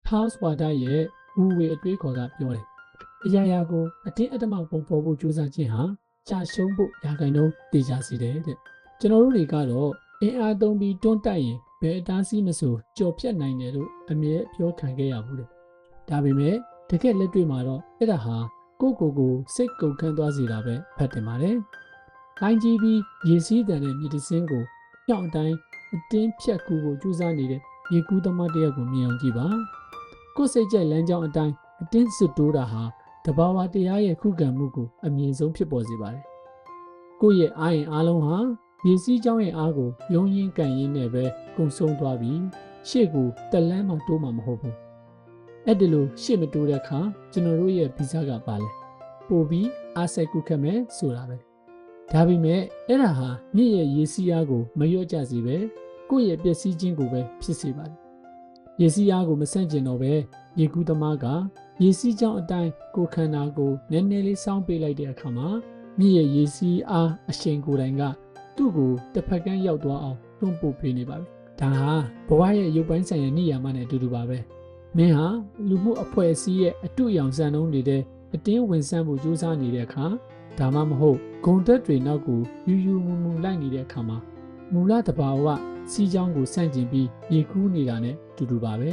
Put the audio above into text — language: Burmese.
House Water ရဲ့ဝူဝေအတွေးခေါ်ကပြောတယ်အရာရာကိုအတင်းအဓမ္မပုံဖော်ဖို့ကြိုးစားခြင်းဟာကြာရှုံးဖို့ရာခိုင်နှုန်းတည်ကြစေတယ်တဲ့ကျွန်တော်တို့တွေကတော့အင်အားသုံးပြီးတွန်းတိုက်ရင်ဘယ်အတားဆီးမဆိုကြော်ဖြတ်နိုင်တယ်လို့အမြဲပြောခံခဲ့ရဘူးတဲ့ဒါပေမဲ့တကယ်လက်တွေ့မှာတော့အဲ့ဒါဟာကိုစိတ်ကုန်ခန်းသွားစေတာပဲဖတ်တင်ပါတယ်။လိုင်းကြီးပြီးရေစီးတဲ့မြစ်တစင်းကိုညောင်းတိုင်းအတင်းဖြတ်ကူကိုကြိုးစားနေတဲ့ရေကူးသမားတယောက်ကိုမြင်အောင်ကြည့်ပါ။ကိုယ်စိတ်ကြိုက်လမ်းကြောင်းအတိုင်းအတင်းစစ်တိုးတာဟာတဘာဝတရားရဲ့ခုခံမှုကိုအမြင့်ဆုံးဖြစ်ပေါ်စေပါတယ်။ကိုယ့်ရဲ့အားရင်အားလုံးဟာရေစီးကြောင်းရဲ့အားကိုယုံရင်းကန်ရင်းနဲ့ပဲကုန်ဆုံးသွားပြီးရှေ့ကိုတက်လန်းမှတိုးမှမဟုတ်ဘူး။အဲ့ဒီလိုရှေ့မတိုးတဲ့အခါကျွန်တော်တို့ရဲ့ဗီဇကပါလဲပို့ပြီးအားစိတ်ကုခက်မယ်ဆိုတာပဲဒါပေမဲ့အဲ့ဒါဟာမြင့်ရဲ့ရေစီးအားကိုမလျော့ကျစေပဲကိုယ့်ရဲ့ပျက်စီးခြင်းကိုပဲဖြစ်စေပါတယ်ရေစီးအားကိုမဆန့်ကျင်တော့ပဲရေကူးသမားကရေစီးကြောင်းအတိုင်းကိုခန္ဓာကိုနည်းနည်းလေးစောင်းပေးလိုက်တဲ့အခါမှာမြင့်ရဲ့ရေစီးအားအရှိန်ကိုယ်တိုင်ကသူ့ကိုတစ်ဖက်ကန်းရောက်သွားအောင်တွန်းပို့ပေးနေပါပြီဒါဟာဘဝရဲ့ရုပ်ပိုင်းဆိုင်ရာနိယာမနဲ့အတူတူပါပဲမင်းဟာလူမှုအဖွဲ့အစည်းရဲ့အတူရောင်စံနှုန်းတွေတဲ့အတင်းဝင်ဆန်းဖို့ကြိုးစားနေတဲ့အခါဒါမှမဟုတ်ဂုံတက်တွေနောက်ကိုယူမူလိုက်နေတဲ့အခါမှာမူလတဘာဝစီးကြောင်းကိုဆန့်ကျင်ပြီးရေကူးနေတာနဲ့တူတူပါပဲ